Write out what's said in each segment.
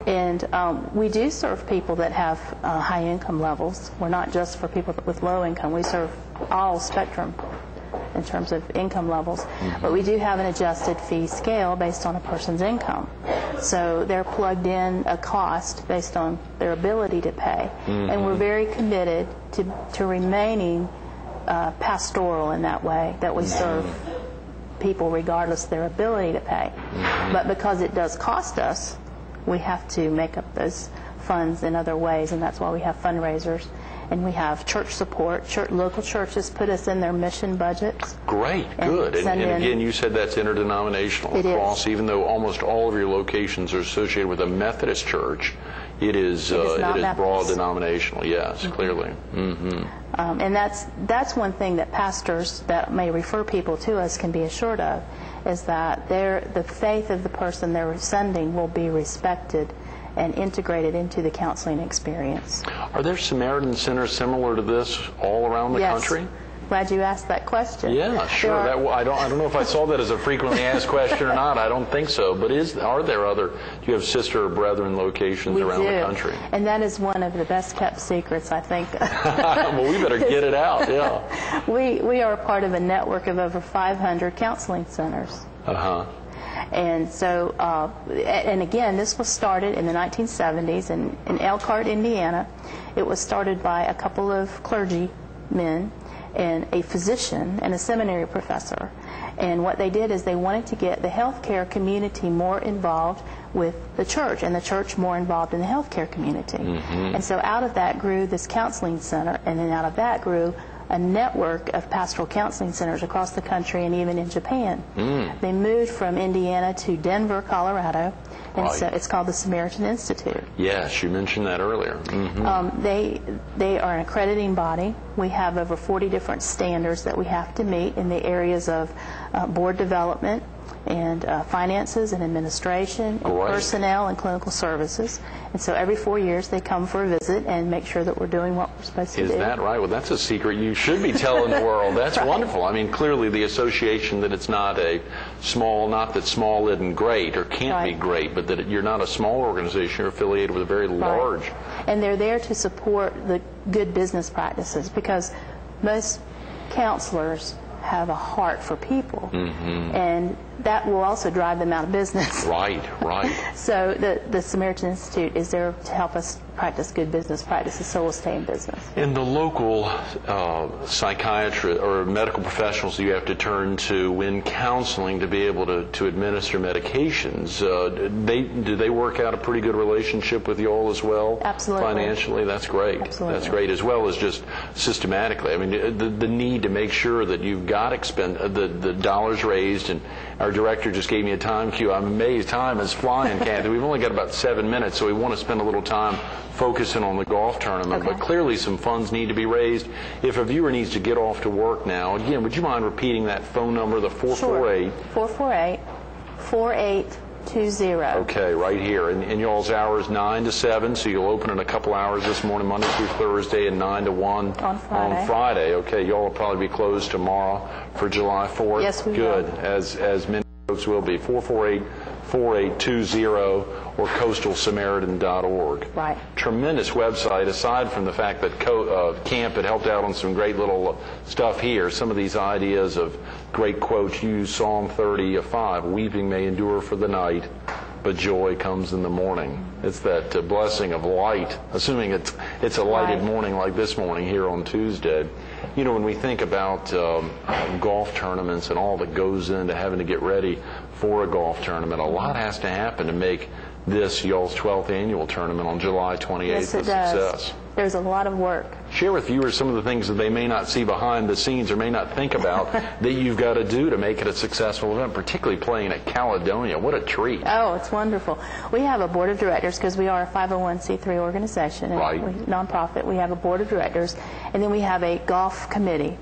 And we do serve people that have high income levels. We're not just for people with low income. We serve all spectrum in terms of income levels. But we do have an adjusted fee scale based on a person's income. So they're plugged in a cost based on their ability to pay. And we're very committed to remaining pastoral in that way, that we serve people regardless of their ability to pay. But because it does cost us, we have to make up those funds in other ways, and that's why we have fundraisers. And we have church support. Local churches put us in their mission budgets. Great, good. And again, you said that's interdenominational across, even though almost all of your locations are associated with a Methodist church. It is broad denominational, yes, clearly. And that's one thing that pastors that may refer people to us can be assured of, is that the faith of the person they're sending will be respected and integrated into the counseling experience. Are there Samaritan centers similar to this all around the country? Glad you asked that question. Yeah, sure. I don't know if I saw that as a frequently asked question or not. I don't think so. But are there other? Do you have sister or brethren locations around the country? And that is one of the best kept secrets, I think. Well, we better get it out. Yeah. We are part of a network of over 500 counseling centers. And so, and again, this was started in the 1970s in Elkhart, Indiana. It was started by a couple of clergymen and a physician and a seminary professor. And what they did is they wanted to get the healthcare community more involved with the church, and the church more involved in the healthcare community. And so out of that grew this counseling center, and then out of that grew a network of pastoral counseling centers across the country and even in Japan. They moved from Indiana to Denver, Colorado, and so it's called the Samaritan Institute. Yes, you mentioned that earlier. They are an accrediting body. We have over 40 different standards that we have to meet in the areas of board development and finances and administration and personnel and clinical services. And so every 4 years they come for a visit and make sure that we're doing what we're supposed to do. Is that right? Well, that's a secret you should be telling the world. That's wonderful. I mean, clearly the association that it's not a small, not that small isn't great or can't be great, but that you're not a small organization, you're affiliated with a very large. And they're there to support the good business practices, because most counselors have a heart for people, and that will also drive them out of business. Right. So the Samaritan Institute is there to help us practice good business practices, so we'll stay in business. And the local psychiatrist or medical professionals you have to turn to when counseling to be able to administer medications, do they work out a pretty good relationship with you all as well? Absolutely. Financially? That's great. Absolutely. That's great, as well as just systematically. I mean, the need to make sure that you've got the dollars raised, and our director just gave me a time cue. I'm amazed. Time is flying, Kathy. We've only got about 7 minutes, so we want to spend a little time focusing on the golf tournament. But clearly some funds need to be raised. If a viewer needs to get off to work now, again, would you mind repeating that phone number, the 448? Sure. 448-4820. Okay, right here. And y'all's hours 9 to 7, so you'll open in a couple hours this morning, Monday through Thursday, and 9 to 1 on Friday. Okay, y'all will probably be closed tomorrow for July 4th. Yes, we will. Good, as many folks will be. 448-4820 or coastalsamaritan.org. Right. Tremendous website, aside from the fact that camp had helped out on some great little stuff here. Some of these ideas of great quotes use Psalm 30:5, weeping may endure for the night, but joy comes in the morning. It's that blessing of light, assuming it's a lighted morning like this morning here on Tuesday. You know, when we think about golf tournaments and all that goes into having to get ready for a golf tournament, a lot has to happen to make this y'all's 12th annual tournament on July 28th a success. There's a lot of work. Share with viewers some of the things that they may not see behind the scenes or may not think about that you've got to do to make it a successful event, particularly playing at Caledonia. What a treat. Oh, it's wonderful. We have a board of directors because we are a 501c3 organization, and nonprofit. We have a board of directors, and then we have a golf committee.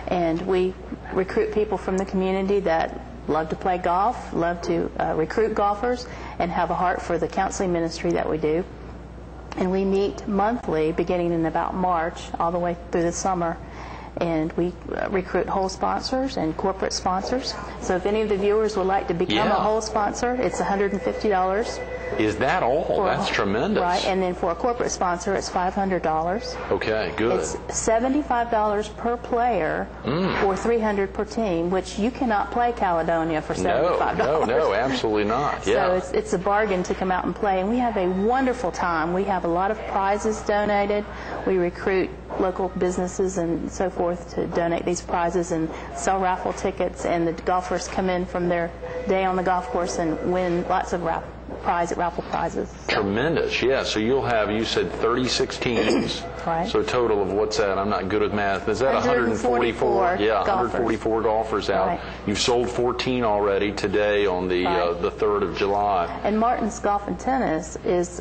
And we recruit people from the community that love to play golf, love to recruit golfers, and have a heart for the counseling ministry that we do. And we meet monthly, beginning in about March, all the way through the summer. and we recruit whole sponsors and corporate sponsors. So if any of the viewers would like to become a whole sponsor, it's $150. Is that all? That's tremendous. Right, and then for a corporate sponsor, it's $500. Okay, good. It's $75 per player or $300 per team, which you cannot play Caledonia for $75. No, absolutely not. So it's a bargain to come out and play, and we have a wonderful time. We have a lot of prizes donated. We recruit local businesses and so forth to donate these prizes and sell raffle tickets, and the golfers come in from their day on the golf course and win lots of raffle prizes. Tremendous, yeah. So you'll have, you said 36 teams. Right. So total of what's that? I'm not good with math. Is that 144? Yeah, 144 golfers out. Right. You've sold 14 already today on the 3rd of July. And Martin's Golf and Tennis is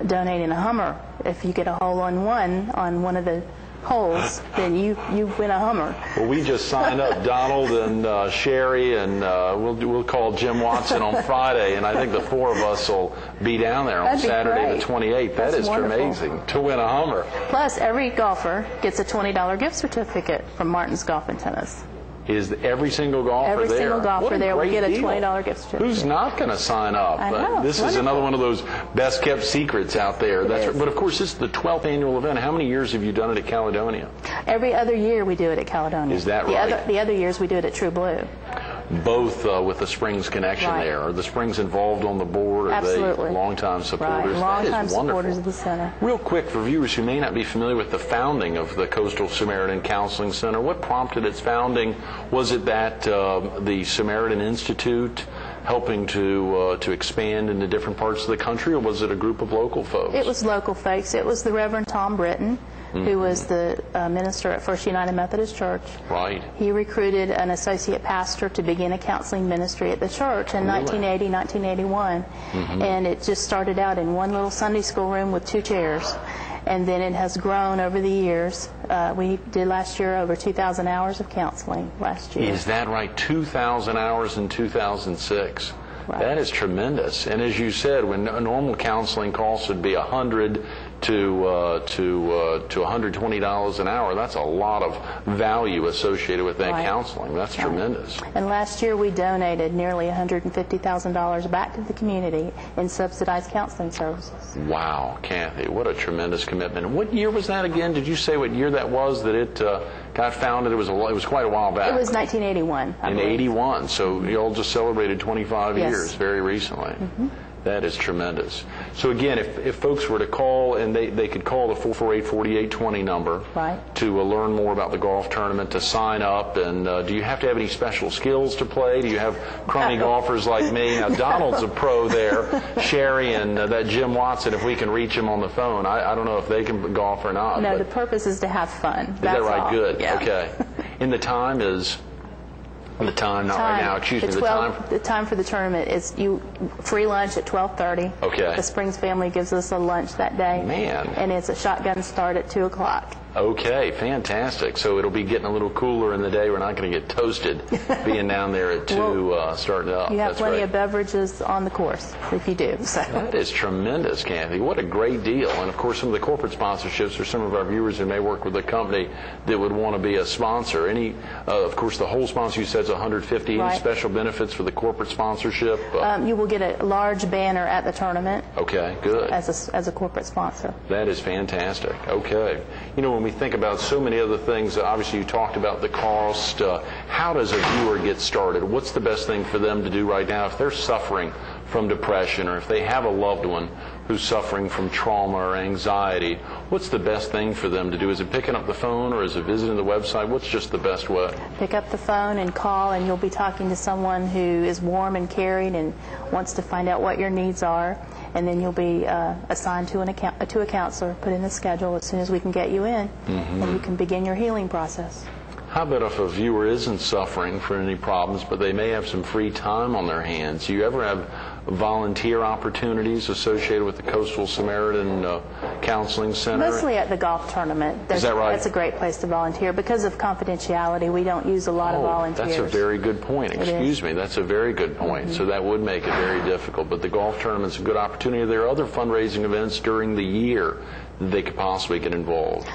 donating a Hummer. If you get a hole-in-one on one of the holes, then you win a Hummer. Well, we just signed up Donald and Sherry, and we'll call Jim Watson on Friday, and I think the 4 of us will be down there on Saturday the 28th. That is amazing, to win a Hummer. Plus, every golfer gets a $20 gift certificate from Martin's Golf and Tennis. Is every single golfer there? Every single golfer there will get a $20 gift certificate. Who's not going to sign up? I know, this is another one of those best-kept secrets out there. But, of course, this is the 12th annual event. How many years have you done it at Caledonia? Every other year we do it at Caledonia. Is that right? The other years we do it at True Blue. Both with the Springs connection there. Are the Springs involved on the board? Are Absolutely. they longtime supporters? Right, longtime supporters of the center. Real quick, for viewers who may not be familiar with the founding of the Coastal Samaritan Counseling Center, what prompted its founding? Was it that the Samaritan Institute helping to expand into different parts of the country, or was it a group of local folks? It was local folks. It was the Reverend Tom Britton, who was the minister at First United Methodist Church. Right. He recruited an associate pastor to begin a counseling ministry at the church in 1980, 1981. And it just started out in one little Sunday school room with 2 chairs. And then it has grown over the years. We did last year over 2,000 hours of counseling last year. Is that right? 2,000 hours in 2006. Right. That is tremendous. And as you said, when a normal counseling cost would be $100 to $120 an hour, that's a lot of value associated with that counseling. That's tremendous. And last year we donated nearly $150,000 back to the community in subsidized counseling services. Wow, Kathy, what a tremendous commitment. What year was that again? Did you say what year that was that it got founded? It was quite a while back. It was 1981. In 81, so you all just celebrated 25 years very recently. That is tremendous. So again, if folks were to call, and they could call the 448-4820 number to learn more about the golf tournament, to sign up, and do you have to have any special skills to play? Do you have crummy golfers like me? Now, Donald's a pro there. Sherry and that Jim Watson, if we can reach him on the phone. I don't know if they can golf or not. No, the purpose is to have fun. Is that right? Good. Yeah. Okay. And the time is... The time, not right now, excuse me, the time? The time for the tournament is free lunch at 12:30. Okay. The Springs family gives us a lunch that day. Man. And it's a shotgun start at 2 o'clock. Okay, fantastic. So it'll be getting a little cooler in the day. We're not going to get toasted being down there at 2 starting up. You have plenty of beverages on the course if you do. So. That is tremendous, Kathy. What a great deal. And, of course, some of the corporate sponsorships for some of our viewers who may work with a company that would want to be a sponsor. Of course, the whole sponsor you said is $150. Any special benefits for the corporate sponsorship? You will get a large banner at the tournament. Okay, good. As a corporate sponsor. That is fantastic. Okay. You know, when we think about so many other things, obviously you talked about the cost. How does a viewer get started? What's the best thing for them to do right now if they're suffering from depression, or if they have a loved one who's suffering from trauma or anxiety? What's the best thing for them to do? Is it picking up the phone, or is it visiting the website? What's just the best way? Pick up the phone and call, and you'll be talking to someone who is warm and caring and wants to find out what your needs are. And then you'll be assigned to a counselor, put in the schedule as soon as we can get you in, and you can begin your healing process. How about if a viewer isn't suffering from any problems, but they may have some free time on their hands? Do you ever have volunteer opportunities associated with the Coastal Samaritan Counseling Center? Mostly at the golf tournament. Is that right? That's a great place to volunteer. Because of confidentiality, we don't use a lot of volunteers. That's a very good point. Excuse me. That's a very good point. So that would make it very difficult. But the golf tournament's a good opportunity. There are other fundraising events during the year that they could possibly get involved.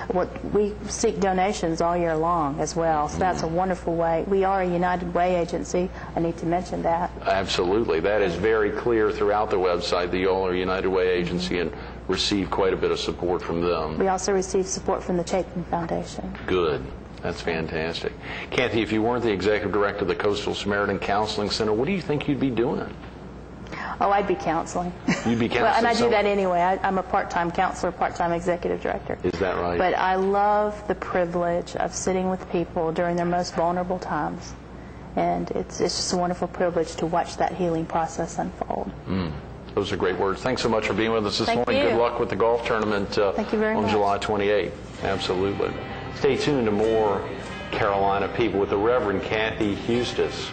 We seek donations all year long as well, so that's a wonderful way. We are a United Way agency. I need to mention that. Absolutely. That is very clear throughout the website that you all are a United Way agency and receive quite a bit of support from them. We also receive support from the Chapin Foundation. Good. That's fantastic. Kathy, if you weren't the executive director of the Coastal Samaritan Counseling Center, what do you think you'd be doing? Oh, I'd be counseling. You'd be counseling. Well, and I do that anyway. I'm a part-time counselor, part-time executive director. Is that right? But I love the privilege of sitting with people during their most vulnerable times. And it's just a wonderful privilege to watch that healing process unfold. Those are great words. Thanks so much for being with us this Thank morning. you. Good luck with the golf tournament Thank you very on much. July 28th. Absolutely. Stay tuned to more Carolina People with the Reverend Kathy Heustess.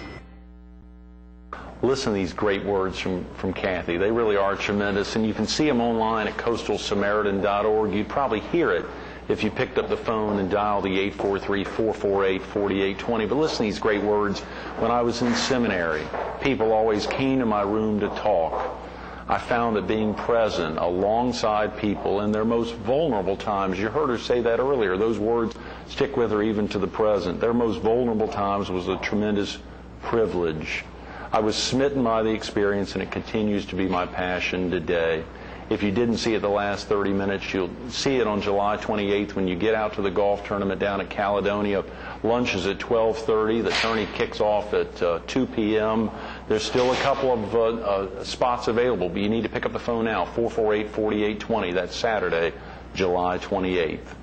Listen to these great words from Kathy. They really are tremendous, and you can see them online at coastalsamaritan.org. You'd probably hear it if you picked up the phone and dialed the 843-448-4820. But listen to these great words. When I was in seminary, people always came to my room to talk. I found that being present alongside people in their most vulnerable times, you heard her say that earlier, those words stick with her even to the present. Their most vulnerable times was a tremendous privilege. I was smitten by the experience, and it continues to be my passion today. If you didn't see it the last 30 minutes, you'll see it on July 28th when you get out to the golf tournament down at Caledonia. Lunch is at 12:30. The tourney kicks off at 2 p.m. There's still a couple of spots available, but you need to pick up the phone now, 448-4820. That's Saturday, July 28th.